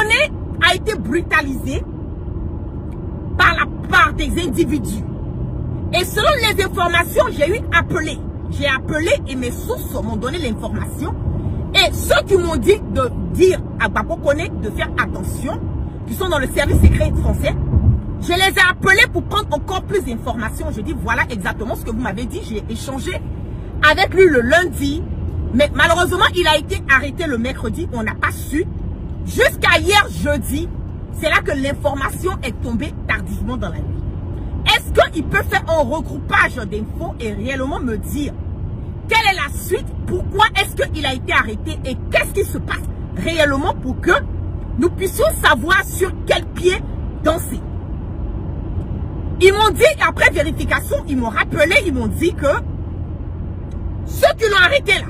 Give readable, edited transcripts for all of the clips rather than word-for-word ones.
Kone a été brutalisé par des individus. Et selon les informations, j'ai appelé et mes sources m'ont donné l'information. Et ceux qui m'ont dit de dire à Gbagbo Kone de faire attention, qui sont dans le service secret français, je les ai appelés pour prendre encore plus d'informations. Je dis voilà exactement ce que vous m'avez dit. J'ai échangé avec lui le lundi. Mais malheureusement, il a été arrêté le mercredi. On n'a pas su. Jusqu'à hier jeudi, c'est là que l'information est tombée tardivement dans la nuit. Est-ce qu'il peut faire un regroupage d'infos et réellement me dire quelle est la suite? Pourquoi est-ce qu'il a été arrêté? Et qu'est-ce qui se passe réellement pour que nous puissions savoir sur quel pied danser? Ils m'ont dit, après vérification, ils m'ont rappelé, ils m'ont dit que ceux qui l'ont arrêté là,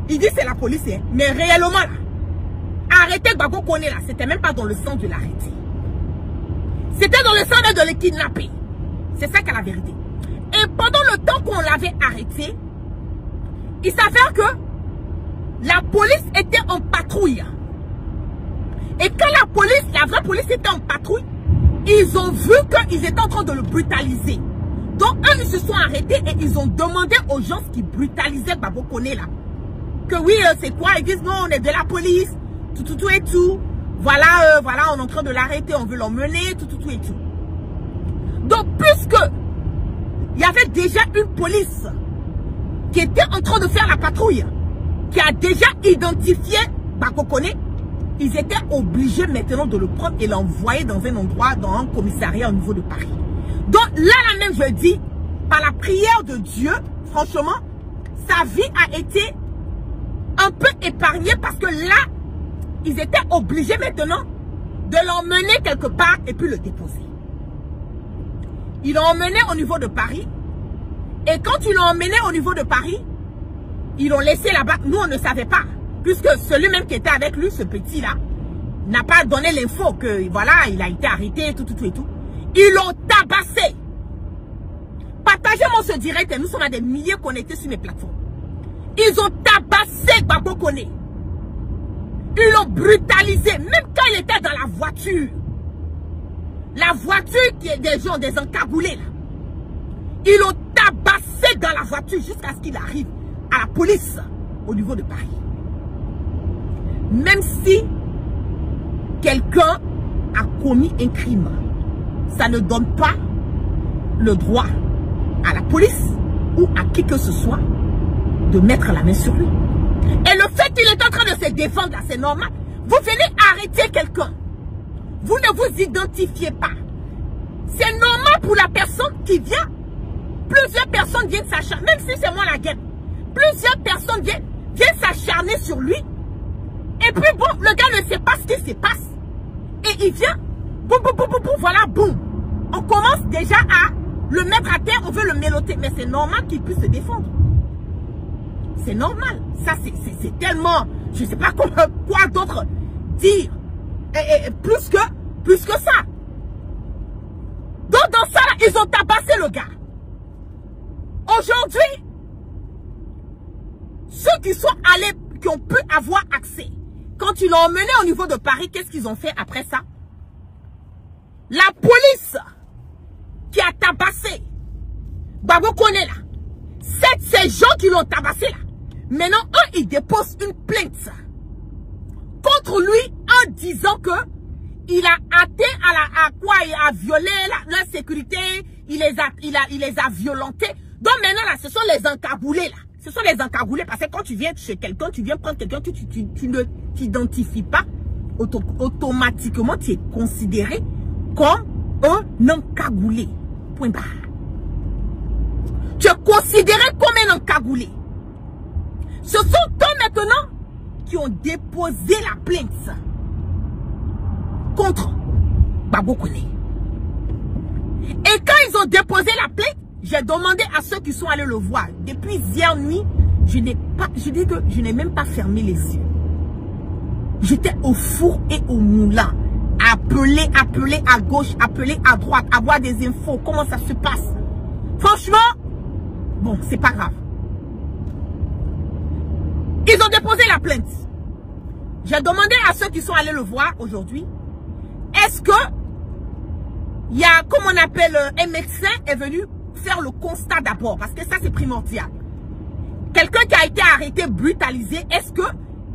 ils disent c'est la police, hein, mais réellement là, arrêter Gbagbo Kone là, c'était même pas dans le sens de l'arrêter. C'était dans le sens de le kidnapper. C'est ça qu'est la vérité. Et pendant le temps qu'on l'avait arrêté, il s'avère que la police était en patrouille. Et quand la vraie police était en patrouille, ils ont vu qu'ils étaient en train de le brutaliser. Donc eux, ils se sont arrêtés et ils ont demandé aux gens qui brutalisaient Gbagbo Kone là, que oui, c'est quoi? Ils disent non, on est de la police, tout et tout. Voilà, voilà, on est en train de l'arrêter, on veut l'emmener, tout et tout. Donc, puisque il y avait déjà une police qui était en train de faire la patrouille, qui a déjà identifié Gbagbo Kone, ils étaient obligés maintenant de le prendre et l'envoyer dans un endroit, dans un commissariat au niveau de Paris. Donc, là même, je dis, par la prière de Dieu, franchement, sa vie a été un peu épargnée parce que là, ils étaient obligés maintenant de l'emmener quelque part et puis le déposer. Ils l'ont emmené au niveau de Paris. Et quand ils l'ont emmené au niveau de Paris, ils l'ont laissé là-bas. Nous, on ne savait pas. Puisque celui-même qui était avec lui, ce petit-là, n'a pas donné l'info que, voilà, il a été arrêté, tout et tout. Ils l'ont tabassé. Partagez-moi ce direct et nous sommes à des milliers connectés sur mes plateformes. Ils ont tabassé Gbagbo Kone. Ils l'ont brutalisé, même quand il était dans la voiture. La voiture qui est des gens, des encagoulés là. Ils l'ont tabassé dans la voiture jusqu'à ce qu'il arrive à la police au niveau de Paris. Même si quelqu'un a commis un crime, ça ne donne pas le droit à la police ou à qui que ce soit de mettre la main sur lui. Et le fait qu'il est en train de se défendre, c'est normal. Vous venez arrêter quelqu'un. Vous ne vous identifiez pas. C'est normal pour la personne qui vient. Plusieurs personnes viennent s'acharner, même si c'est moi la gueule. Plusieurs personnes viennent s'acharner sur lui. Et puis bon, le gars ne sait pas ce qui se passe. Et il vient, boum, voilà, boum. On commence déjà à le mettre à terre, on veut le méloter. Mais c'est normal qu'il puisse se défendre. C'est normal. Ça, c'est tellement... Je ne sais pas quoi d'autre dire. Et plus que ça. Donc, dans ça, là, ils ont tabassé le gars. Aujourd'hui, ceux qui sont allés, qui ont pu avoir accès, quand ils l'ont emmené au niveau de Paris, qu'est-ce qu'ils ont fait après ça? La police qui a tabassé Gbagbo Kone là, ces gens qui l'ont tabassé là, maintenant, eux, ils déposent une plainte contre lui en disant que il a atteint à quoi? Il a violé la sécurité, il les a violentés. Donc maintenant, là, ce sont les encagoulés, là. Ce sont les encagoulés parce que quand tu viens chez quelqu'un, tu viens prendre quelqu'un, tu ne t'identifies pas, automatiquement, tu es considéré comme un encagoulé. Point barre. Tu es considéré comme un encagoulé. Ce sont eux maintenant qui ont déposé la plainte contre Gbagbo Kone. Et quand ils ont déposé la plainte, j'ai demandé à ceux qui sont allés le voir. Depuis hier nuit, je n'ai même pas fermé les yeux. J'étais au four et au moulin. Appeler à gauche, appeler à droite, avoir des infos, comment ça se passe. Franchement, bon, c'est pas grave. Ils ont déposé la plainte. J'ai demandé à ceux qui sont allés le voir aujourd'hui, est-ce que il y a, comme on appelle, un médecin est venu faire le constat d'abord, parce que ça c'est primordial. Quelqu'un qui a été arrêté, brutalisé, est-ce que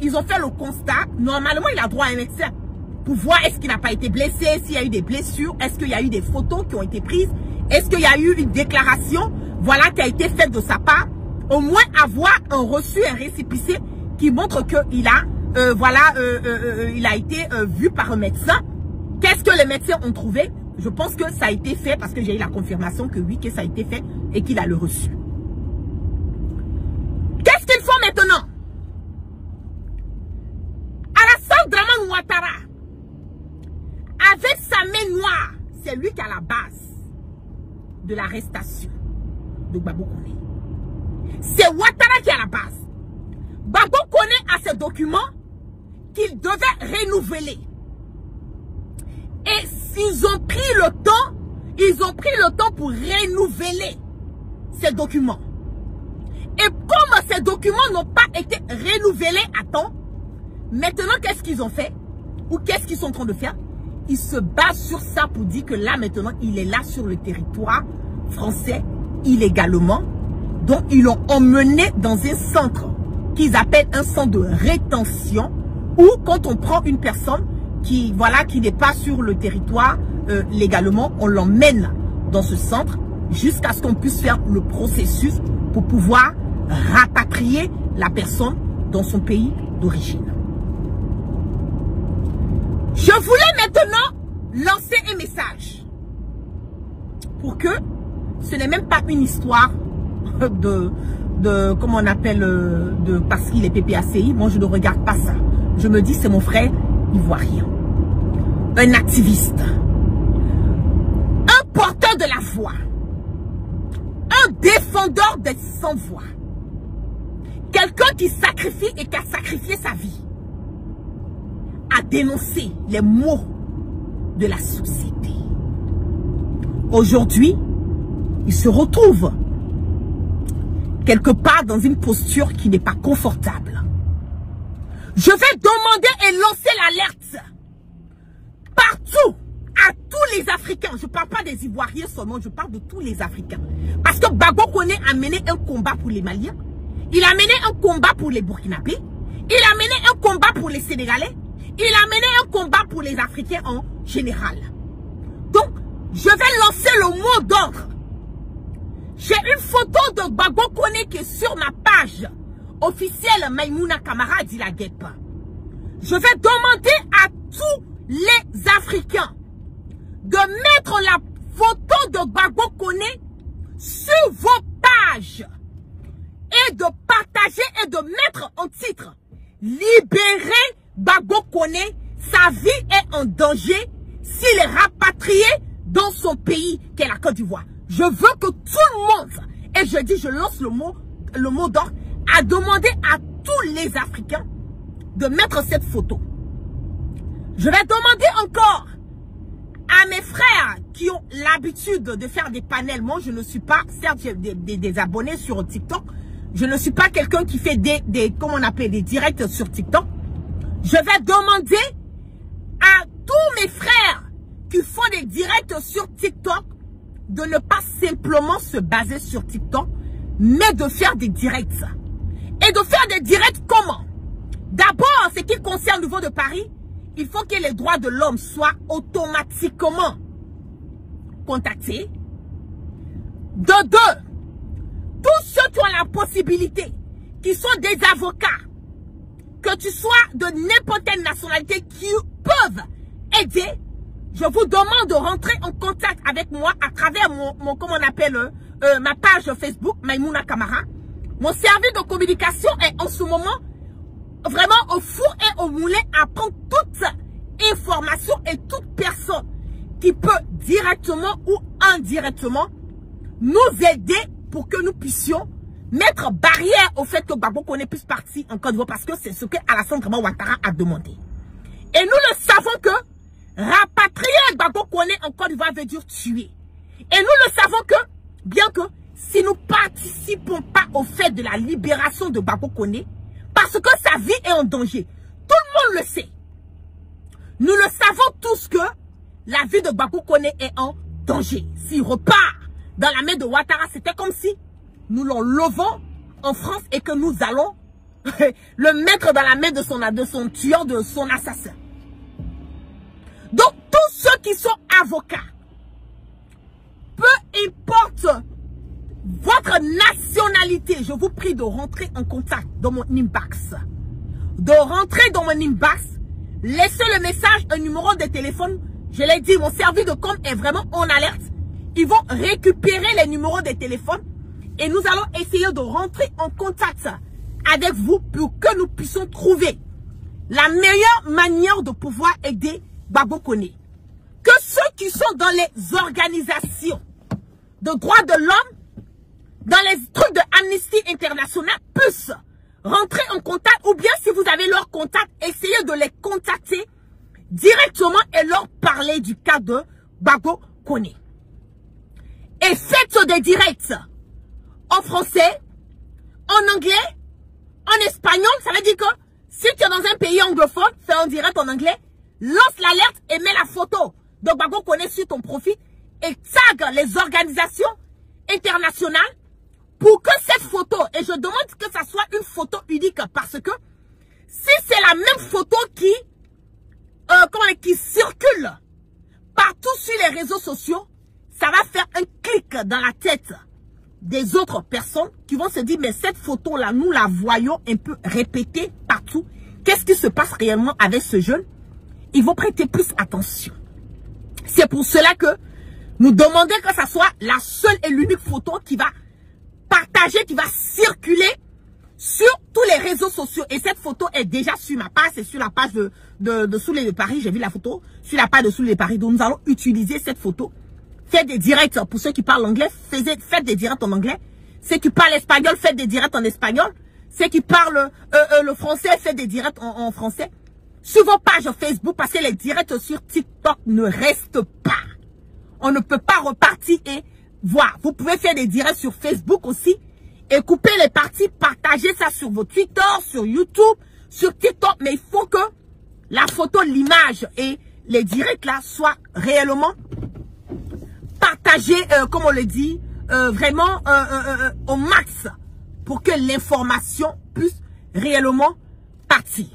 ils ont fait le constat? Normalement, il a droit à un médecin pour voir est-ce qu'il n'a pas été blessé, s'il y a eu des blessures, est-ce qu'il y a eu des photos qui ont été prises, est-ce qu'il y a eu une déclaration, voilà, qui a été faite de sa part. Au moins avoir un reçu, un récépissé qui montre qu'il a, il a été vu par un médecin. Qu'est-ce que les médecins ont trouvé? Je pense que ça a été fait parce que j'ai eu la confirmation que oui, que ça a été fait et qu'il a le reçu. Qu'est-ce qu'il faut maintenant? Alassane Dramane Ouattara, avec sa main noire, c'est lui qui a la base de l'arrestation de Gbagbo Koné. C'est Ouattara qui a la base. Gbagbo Koné a ces documents qu'il devait renouveler. Et s'ils ont pris le temps, pour renouveler ces documents. Et comme ces documents n'ont pas été renouvelés à temps, maintenant qu'est-ce qu'ils ont fait? Ou qu'est-ce qu'ils sont en train de faire? Ils se basent sur ça pour dire que là maintenant, il est là sur le territoire français illégalement. Donc ils l'ont emmené dans un centre qu'ils appellent un centre de rétention, où quand on prend une personne qui n'est pas sur le territoire légalement, on l'emmène dans ce centre jusqu'à ce qu'on puisse faire le processus pour pouvoir rapatrier la personne dans son pays d'origine. Je voulais maintenant lancer un message pour que ce n'est même pas une histoire comment on appelle, parce qu'il est PPACI. Moi, je ne regarde pas ça. Je me dis, c'est mon frère ivoirien, un activiste, un porteur de la voix, un défendeur des sans-voix, quelqu'un qui sacrifie et qui a sacrifié sa vie à dénoncer les maux de la société. Aujourd'hui, il se retrouve quelque part dans une posture qui n'est pas confortable. Je vais demander et lancer l'alerte partout, à tous les Africains. Je ne parle pas des Ivoiriens seulement, je parle de tous les Africains. Parce que Gbagbo Koné a mené un combat pour les Maliens, il a mené un combat pour les Burkinabés, il a mené un combat pour les Sénégalais, il a mené un combat pour les Africains en général. Donc, je vais lancer le mot d'ordre. J'ai une photo de Gbagbo Koné qui est sur ma page officielle Maïmouna Camara dit la guêpe. Je vais demander à tous les Africains de mettre la photo de Gbagbo Koné sur vos pages et de partager et de mettre en titre « Libérer Gbagbo Koné, sa vie est en danger s'il est rapatrié dans son pays qu'est la Côte d'Ivoire ». Je veux que tout le monde, et je dis, je lance le mot d'ordre, à demander à tous les Africains de mettre cette photo. Je vais demander encore à mes frères qui ont l'habitude de faire des panels. Moi, je ne suis pas, certes, j'ai des abonnés sur TikTok. Je ne suis pas quelqu'un qui fait comment on appelle, des directs sur TikTok. Je vais demander à tous mes frères qui font des directs sur TikTok de ne pas simplement se baser sur TikTok, mais de faire des directs. Et de faire des directs comment? D'abord, ce qui concerne le niveau de Paris, il faut que les droits de l'homme soient automatiquement contactés. De deux, tous ceux qui ont la possibilité, qui sont des avocats, que tu sois de n'importe quelle nationalité, qui peuvent aider, je vous demande de rentrer en contact avec moi à travers comment on appelle, ma page Facebook, Maïmouna Camara. Mon service de communication est en ce moment vraiment au four et au moulin à prendre toute information et toute personne qui peut directement ou indirectement nous aider pour que nous puissions mettre barrière au fait que Gbagbo Koné puisse partir en Côte d'Ivoire, parce que c'est ce que Alassane Dramane Ouattara a demandé. Et nous le savons que rapatrier Gbagbo Koné en Côte d'Ivoire veut dire tuer. Et nous le savons que, bien que si nous participons pas au fait de la libération de Gbagbo Koné, parce que sa vie est en danger. Tout le le monde le sait. Nous le savons tous que la vie de Gbagbo Koné est en danger. S'il repart dans la main de Ouattara, c'était comme si nous l'enlevons en France et que nous allons le mettre dans la main de son tueur, de son assassin. Donc, tous ceux qui sont avocats, peu importe votre nationalité, je vous prie de rentrer en contact dans mon inbox. De rentrer dans mon inbox, laissez le message, un numéro de téléphone. Je l'ai dit, mon service de com est vraiment en alerte. Ils vont récupérer les numéros de téléphone et nous allons essayer de rentrer en contact avec vous pour que nous puissions trouver la meilleure manière de pouvoir aider Gbagbo Koné. Que ceux qui sont dans les organisations de droits de l'homme, dans les trucs de Amnesty International, puissent rentrer en contact, ou bien si vous avez leur contact, essayez de les contacter directement et leur parler du cas de Gbagbo Koné. Et faites des directs en français, en anglais, en espagnol. Ça veut dire que si tu es dans un pays anglophone, fais un direct en anglais, lance l'alerte et mets la photo de Gbagbo Koné sur ton profil et tag les organisations internationales pour que cette photo, et je demande que ça soit une photo unique parce que si c'est la même photo qui circule partout sur les réseaux sociaux, ça va faire un clic dans la tête des autres personnes qui vont se dire, mais cette photo-là, nous la voyons un peu répétée partout. Qu'est-ce qui se passe réellement avec ce jeune? Ils vont prêter plus attention. C'est pour cela que nous demandons que ça soit la seule et l'unique photo qui va partager, qui va circuler sur tous les réseaux sociaux. Et cette photo est déjà sur ma page, c'est sur la page de Souley de Paris. J'ai vu la photo sur la page de Souley de Paris. Donc nous allons utiliser cette photo. Faites des directs pour ceux qui parlent anglais, faites des directs en anglais. Ceux qui parlent espagnol, faites des directs en espagnol. Ceux qui parlent le français, faites des directs en français. Sur vos pages Facebook, parce que les directs sur TikTok ne restent pas. On ne peut pas repartir et voir. Vous pouvez faire des directs sur Facebook aussi. Et couper les parties, partager ça sur vos Twitter, sur YouTube, sur TikTok. Mais il faut que la photo, l'image et les directs là soient réellement partagés, comme on le dit, vraiment au max pour que l'information puisse réellement partir.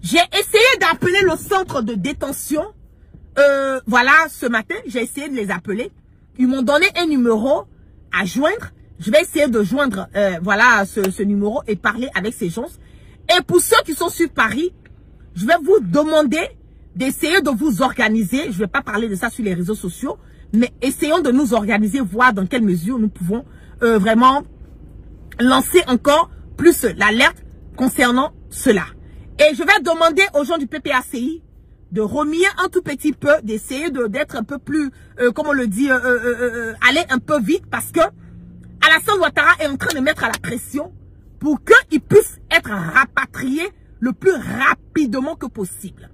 J'ai essayé d'appeler le centre de détention. Voilà, ce matin, j'ai essayé de les appeler. Ils m'ont donné un numéro à joindre. Je vais essayer de joindre voilà ce numéro et parler avec ces gens. Et pour ceux qui sont sur Paris, je vais vous demander d'essayer de vous organiser. Je ne vais pas parler de ça sur les réseaux sociaux, mais essayons de nous organiser, voir dans quelle mesure nous pouvons vraiment lancer encore plus l'alerte concernant cela. Et je vais demander aux gens du PPACI de remuer un tout petit peu, d'essayer d'être un peu plus, comme on le dit, aller un peu vite parce que Alassane Ouattara est en train de mettre à la pression pour qu'il puisse être rapatrié le plus rapidement que possible.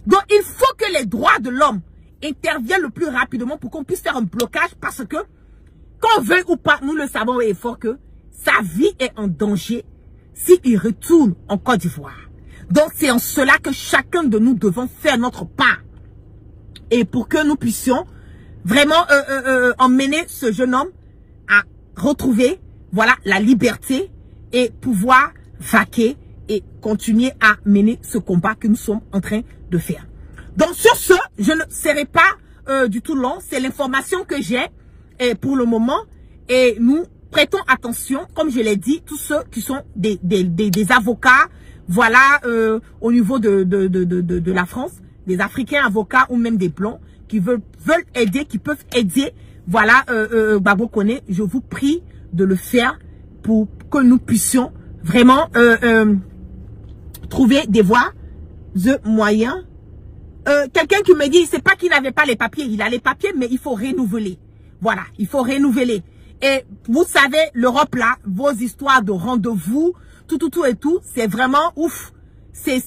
Donc, il faut que les droits de l'homme interviennent le plus rapidement pour qu'on puisse faire un blocage parce que, qu'on veuille ou pas, nous le savons et fort que sa vie est en danger s'il retourne en Côte d'Ivoire. Donc, c'est en cela que chacun de nous devons faire notre part. Et pour que nous puissions vraiment emmener ce jeune homme à retrouver, voilà, la liberté et pouvoir vaquer et continuer à mener ce combat que nous sommes en train de faire. Donc, sur ce, je ne serai pas du tout long. C'est l'information que j'ai pour le moment. Et nous prêtons attention, comme je l'ai dit, tous ceux qui sont des avocats, voilà, au niveau de la France, des Africains avocats ou même des Blancs qui veulent aider, qui peuvent aider, voilà, Gbagbo Koné. Je vous prie de le faire pour que nous puissions vraiment trouver des voies, de moyens. Quelqu'un qui me dit, c'est pas qu'il n'avait pas les papiers, il a les papiers, mais il faut renouveler. Voilà, il faut renouveler. Et vous savez, l'Europe là, vos histoires de rendez-vous, tout, c'est vraiment ouf. C'est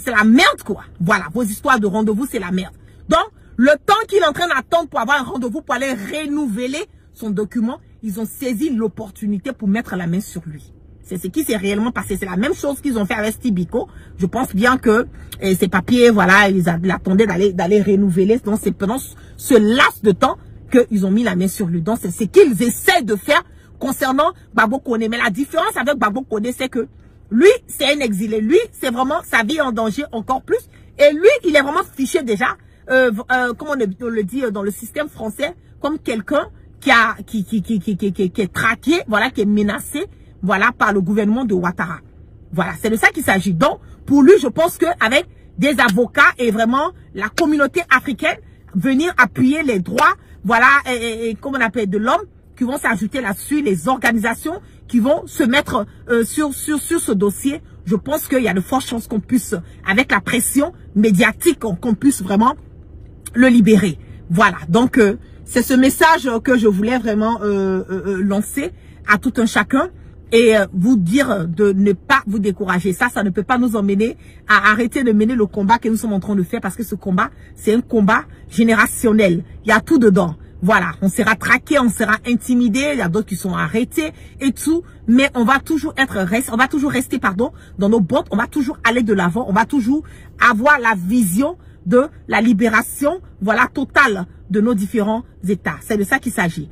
la merde, quoi. Voilà, vos histoires de rendez-vous, c'est la merde. Donc, le temps qu'il est en train d'attendre pour avoir un rendez-vous, pour aller renouveler son document, ils ont saisi l'opportunité pour mettre la main sur lui. C'est ce qui s'est réellement passé. C'est la même chose qu'ils ont fait avec Steve Biko. Je pense bien que ces papiers, voilà, ils attendaient d'aller renouveler. Donc, c'est pendant ce laps de temps qu'ils ont mis la main sur lui. Donc, c'est ce qu'ils essaient de faire concernant Gbagbo Kone. Mais la différence avec Gbagbo Kone, c'est que lui, c'est un exilé. Lui, c'est vraiment sa vie en danger encore plus. Et lui, il est vraiment fiché déjà, comme on le dit dans le système français, comme quelqu'un qui est traqué, voilà, qui est menacé, voilà, par le gouvernement de Ouattara. Voilà, c'est de ça qu'il s'agit. Donc, pour lui, je pense qu'avec des avocats et vraiment la communauté africaine, venir appuyer les droits, voilà, et comme on appelle, de l'homme, qui vont s'ajouter là-dessus, les organisations qui vont se mettre sur ce dossier, je pense qu'il y a de fortes chances qu'on puisse, avec la pression médiatique, qu'on puisse vraiment le libérer. Voilà, donc c'est ce message que je voulais vraiment lancer à tout un chacun et vous dire de ne pas vous décourager. Ça ne peut pas nous emmener à arrêter de mener le combat que nous sommes en train de faire parce que ce combat, c'est un combat générationnel. Il y a tout dedans. Voilà, on sera traqué, on sera intimidé, il y a d'autres qui sont arrêtés et tout, mais on va toujours rester dans nos bottes, on va toujours aller de l'avant, on va toujours avoir la vision de la libération, voilà, totale de nos différents États. C'est de ça qu'il s'agit.